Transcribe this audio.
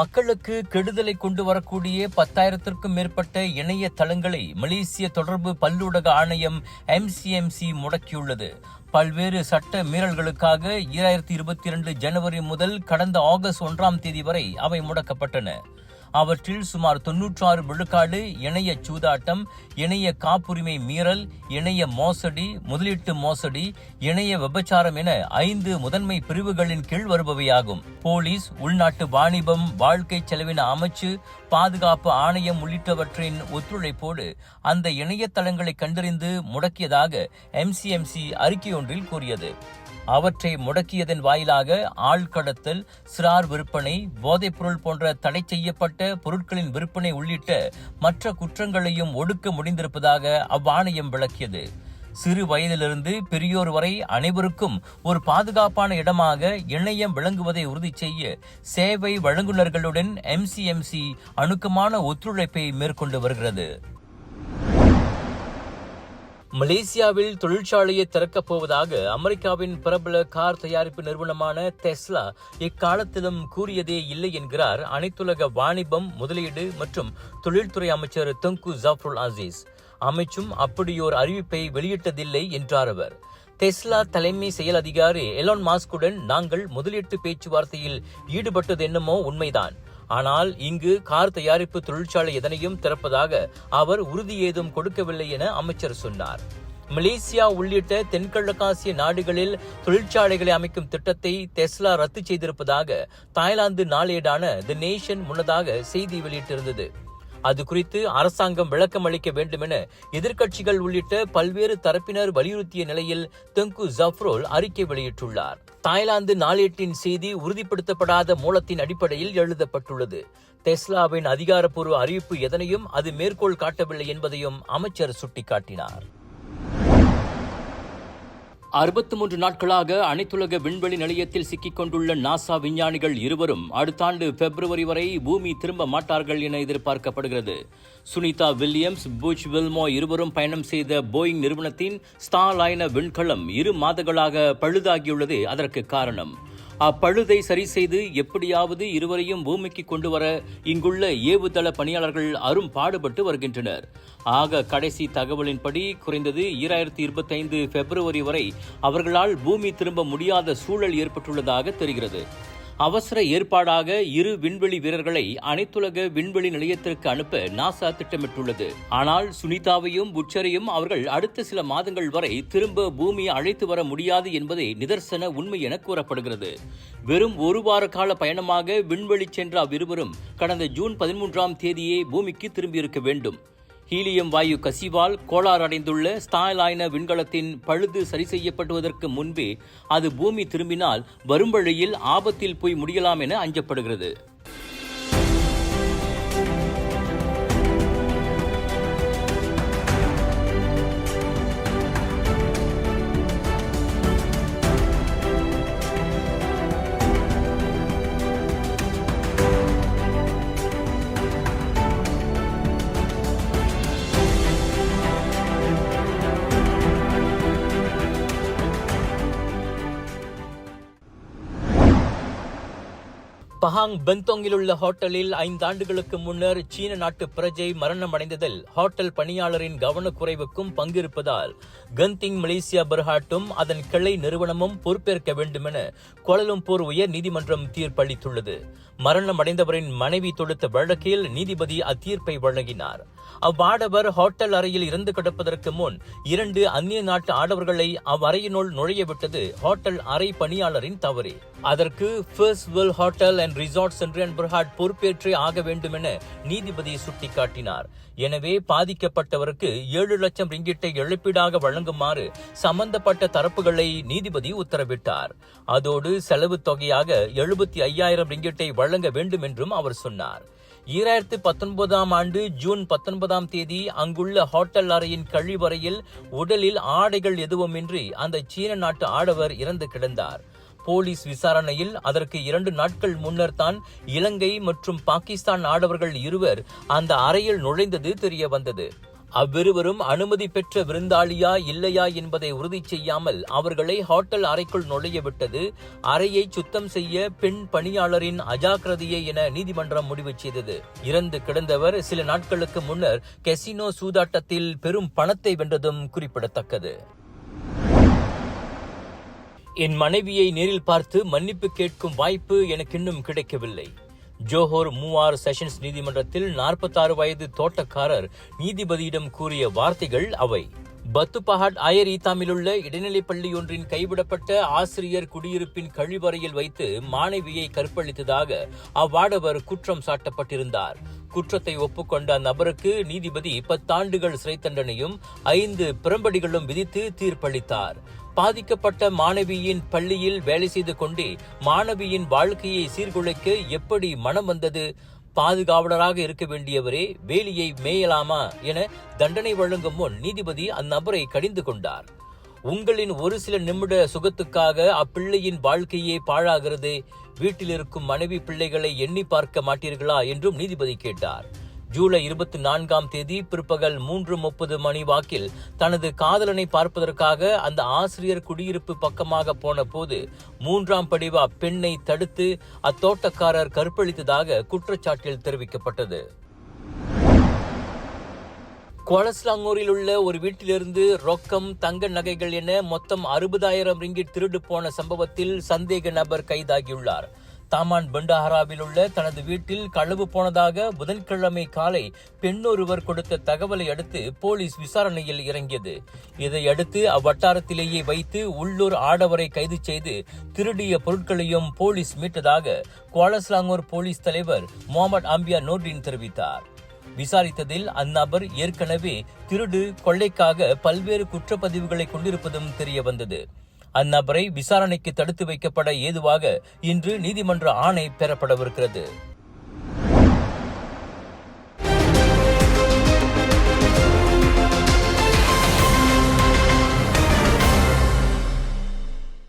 மக்களுக்கு கெடுதலை கொண்டு வரக்கூடிய 10,000த்திற்கும் மேற்பட்ட இணைய தளங்களை மலேசிய தொடர்பு பல்லூடக ஆணையம் MCMC முடக்கியுள்ளது. பல்வேறு சட்ட மீறல்களுக்காக 2022 ஜனவரி முதல் கடந்த ஆகஸ்ட் 1ஆம் தேதி வரை அவை முடக்கப்பட்டன. அவற்றில் சுமார் 96 விழுக்காடு இணைய சூதாட்டம், இணைய காப்புரிமை மீறல், இணைய மோசடி, முதலீட்டு மோசடி, இணைய விபச்சாரம் என 5 முதன்மை பிரிவுகளின் கீழ் வருபவையாகும். போலீஸ், உள்நாட்டு வாணிபம், வாழ்க்கை செலவின அமைச்சு, பாதுகாப்பு ஆணையம் உள்ளிட்டவற்றின் ஒத்துழைப்போடு அந்த இணையதளங்களை கண்டறிந்து முடக்கியதாக MCMC அறிக்கையொன்றில் கூறியது. அவற்றை முடக்கியதன் வாயிலாக ஆழ்கடத்தல், சிறார் விற்பனை, போதைப்பொருள் போன்ற தடை செய்யப்பட்ட பொருட்களின் விற்பனை உள்ளிட்ட மற்ற குற்றங்களையும் ஒடுக்க முடிந்திருப்பதாக அவ்வாணையம் விளக்கியது. சிறு வயதிலிருந்து பெரியோர் வரை அனைவருக்கும் ஒரு பாதுகாப்பான இடமாக இணையம் விளங்குவதை உறுதி செய்ய சேவை வழங்குநர்களுடன் MCMC அணுக்கமான ஒத்துழைப்பை மேற்கொண்டு வருகிறது. மலேசியாவில் தொழிற்சாலையை திறக்கப் போவதாக அமெரிக்காவின் பிரபல கார் தயாரிப்பு நிறுவனமான டெஸ்லா இக்காலத்திலும் கூறியதே இல்லை என்கிறார் அனைத்துலக வாணிபம், முதலீடு மற்றும் தொழில்துறை அமைச்சர் துங்கு ஜஃப்ருல் அசீஸ். அமைச்சும் அப்படியோர் அறிவிப்பை வெளியிட்டதில்லை என்றார் அவர். டெஸ்லா தலைமை செயல் அதிகாரி எலான் மாஸ்குடன் நாங்கள் முதலீட்டு பேச்சுவார்த்தையில் ஈடுபட்டது என்னமோ உண்மைதான். ஆனால் இங்கு கார் தயாரிப்பு தொழிற்சாலை எதனையும் திறப்பதாக அவர் உறுதி ஏதும் கொடுக்கவில்லை என அமைச்சர் சொன்னார். மலேசியா உள்ளிட்ட தென்கிழக்காசிய நாடுகளில் தொழிற்சாலைகளை அமைக்கும் திட்டத்தை டெஸ்லா ரத்து செய்திருப்பதாக தாய்லாந்து நாளேடான தி நேஷன் முன்னதாக செய்தி வெளியிட்டிருந்தது. அது குறித்து அரசாங்கம் விளக்கம் அளிக்க வேண்டும் என எதிர்க்கட்சிகள் உள்ளிட்ட பல்வேறு தரப்பினர் வலியுறுத்திய நிலையில் துங்கு ஜஃப்ருல் அறிக்கை வெளியிட்டுள்ளார். தாய்லாந்து நாளேட்டின் செய்தி உறுதிப்படுத்தப்படாத மூலத்தின் அடிப்படையில் எழுதப்பட்டுள்ளது. டெஸ்லாவின் அதிகாரப்பூர்வ அறிவிப்பு எதனையும் அது மேற்கோள் காட்டவில்லை என்பதையும் அமைச்சர் சுட்டிக்காட்டினார். 63 நாட்களாக அனைத்துலக விண்வெளி நிலையத்தில் சிக்கிக் கொண்டுள்ள நாசா விஞ்ஞானிகள் இருவரும் அடுத்த ஆண்டு பிப்ரவரி வரை பூமி திரும்ப மாட்டார்கள் என எதிர்பார்க்கப்படுகிறது. சுனிதா வில்லியம்ஸ், புஷ் வில்மோ இருவரும் பயணம் செய்த போயிங் நிறுவனத்தின் ஸ்டார்லைனர் விண்கலம் 2 மாதங்களாக பழுதாகியுள்ளதே அதற்கு காரணம். அப்பழுதை சரி செய்து எப்படியாவது இருவரையும் பூமிக்கு கொண்டு வர இங்குள்ள ஏவுதள பணியாளர்கள் அரும் பாடுபட்டு வருகின்றனர். ஆக கடைசி தகவலின்படி குறைந்தது 2025 பிப்ரவரி வரை அவர்களால் பூமி திரும்ப முடியாத சூழல் ஏற்பட்டுள்ளதாக தெரிகிறது. அவசர ஏற்பாடாக 2 விண்வெளி வீரர்களை அனைத்துலக விண்வெளி நிலையத்திற்கு அனுப்ப நாசா திட்டமிட்டுள்ளது. ஆனால் சுனிதாவையும் புச்சரையும் அவர்கள் அடுத்த சில மாதங்கள் வரை திரும்ப பூமியை அழைத்து வர முடியாது என்பதே நிதர்சன உண்மை என கூறப்படுகிறது. வெறும் 1 வார கால பயணமாக விண்வெளி சென்ற அவ்விருவரும் கடந்த ஜூன் 13ஆம் தேதியே பூமிக்கு திரும்பியிருக்க வேண்டும். ஹீலியம் வாயு கசிவால் கோளாறு அடைந்துள்ள ஸ்டார்லைனர் விண்கலத்தின் பழுது சரி செய்யப்படுவதற்கு முன்பே அது பூமி திரும்பினால் வரும் வழியில் ஆபத்தில் போய் முடியலாம் என அஞ்சப்படுகிறது. பஹாங் பெந்தோங்கில் உள்ள ஹோட்டலில் 5 ஆண்டுகளுக்கு முன்னர் சீன நாட்டு பிரஜை மரணமடைந்ததில் ஹோட்டல் பணியாளரின் கவனக்குறைவுக்கும் பங்கிருப்பதால் கந்திங் மலேசியா பெர்ஹாட்டும் அதன் கிளை நிறுவனமும் பொறுப்பேற்க வேண்டும் என கோலாலம்பூர் உயர் நீதிமன்றம் தீர்ப்பளித்துள்ளது. மரணமடைந்தவரின் மனைவி தொடுத்த வழக்கில் நீதிபதி அத்தீர்ப்பை வழங்கினார். அவ்வாடவர் ஹோட்டல் அறையில் இறந்து கிடப்பதற்கு முன் 2 அந்நிய நாட்டு ஆடவர்களை அவ்வறையினுள் நுழைய விட்டது ஹோட்டல் அறை பணியாளரின் தவறு. அதற்கு first world hotel and resort Sendirian Berhad பொறுப்பேற்றே ஆக வேண்டும் என நீதிபதி சுட்டிக்காட்டினார். எனவே பாதிக்கப்பட்டவருக்கு 7 லட்சம் ரிங்கிட்டை இழப்பீடாக வழங்குமாறு சம்பந்தப்பட்ட தரப்புகளை நீதிபதி உத்தரவிட்டார். அதோடு செலவு தொகையாக 75,000 ரிங்கிட்டை வழங்க வேண்டும் என்றும் அவர் சொன்னார். 2019ஆம் ஆண்டு ஜூன் 19ஆம் தேதி அங்குள்ள ஹோட்டல் அறையின் கழிவறையில் உடலில் ஆடைகள் எதுவுமின்றி அந்த சீன நாட்டு ஆடவர் இறந்து கிடந்தார். போலீஸ் விசாரணையில் அதற்கு 2 நாட்கள் முன்னர் தான் இலங்கை மற்றும் பாகிஸ்தான் ஆடவர்கள் இருவர் அந்த அறையில் நுழைந்தது தெரிய வந்தது. அவ்விருவரும் அனுமதி பெற்ற விருந்தாளியா இல்லையா என்பதை உறுதி செய்யாமல் அவர்களை ஹோட்டல் அறைக்குள் நுழைய விட்டது அறையை சுத்தம் செய்ய பெண் பணியாளரின் அஜாக்கிரதையே என நீதிமன்றம் முடிவு செய்தது. இறந்து கிடந்தவர் சில நாட்களுக்கு முன்னர் கெசினோ சூதாட்டத்தில் பெரும் பணத்தை வென்றதும் குறிப்பிடத்தக்கது. என் மனைவியை நேரில் பார்த்து மன்னிப்பு கேட்கும் வாய்ப்பு எனக்கு இன்னும் கிடைக்கவில்லை. ஜோஹர் 3 செஷன்ஸ் நீதிமன்றத்தில் 46 வயது தோட்டக்காரர் நீதிபதியிடம் கூறிய வார்த்தைகள் அவை. பத்துபஹாட் அயர் ஈத்தாமிலுள்ள இடைநிலைப் பள்ளி ஒன்றின் கைவிடப்பட்ட ஆசிரியர் குடியிருப்பின் கழிவறையில் வைத்து மாணவியை கற்பழித்ததாக அவ்வாடவர் குற்றம் சாட்டப்பட்டிருந்தார். குற்றத்தை ஒப்புக்கொண்ட அந்நபருக்கு நீதிபதி 10 ஆண்டுகள் சிறை தண்டனையும் 5 பிரம்படிகளும் விதித்து தீர்ப்பளித்தார். பாதிக்கப்பட்ட மாணவியின் பள்ளியில் வேலை செய்து கொண்டே மாணவியின் வாழ்க்கையை சீர்குலைக்க எப்படி மனம் வந்தது? பாதுகாவலராக இருக்க வேண்டியவரே வேலியை மேயலாமா என தண்டனை வழங்கும் முன் நீதிபதி அந்நபரை கடிந்து கொண்டார். உங்களின் ஒரு சில நிமிட சுகத்துக்காக அப்பிள்ளையின் வாழ்க்கையே பாழாகிறது. வீட்டில் இருக்கும் மனைவி பிள்ளைகளை எண்ணி பார்க்க மாட்டீர்களா என்றும் நீதிபதி கேட்டார். ஜூலை 24ஆம் தேதி பிற்பகல் 3:30 மணி வாக்கில் தனது காதலனை பார்ப்பதற்காக அந்த ஆசிரியர் குடியிருப்பு பக்கமாக போன போது 3ஆம் படிவ அப்பெண்ணை தடுத்து அத்தோட்டக்காரர் கற்பழித்ததாக குற்றச்சாட்டில் தெரிவிக்கப்பட்டது. குவாலஸ்லாங்கூரில் உள்ள ஒரு வீட்டிலிருந்து ரொக்கம், தங்க நகைகள் என மொத்தம் 60,000 ரிங்கிட் திருடு போன சம்பவத்தில் சந்தேக நபர் கைதாகியுள்ளார். தாமான் பண்டாஹராவில் உள்ள தனது வீட்டில் களவு போனதாக புதன்கிழமை காலை பெண்ணொருவர் கொடுத்த தகவலை அடுத்து போலீஸ் விசாரணையில் இறங்கியது. இதையடுத்து அவ்வட்டாரத்திலேயே வைத்து உள்ளூர் ஆடவரை கைது செய்து திருடிய பொருட்களையும் போலீஸ் மீட்டதாக குவாலஸ்லாங்கூர் போலீஸ் தலைவர் முகமது அம்பியா நோர்டின் தெரிவித்தார். விசாரித்ததில் அந்நபர் ஏற்கனவே திருடு, கொள்ளைக்காக பல்வேறு குற்றப்பதிவுகளை கொண்டிருப்பதும் தெரிய வந்தது. அந்நபரை விசாரணைக்கு தடுத்து வைக்கப்பட ஏதுவாக இன்று நீதிமன்ற ஆணை பெறப்படவிருக்கிறது.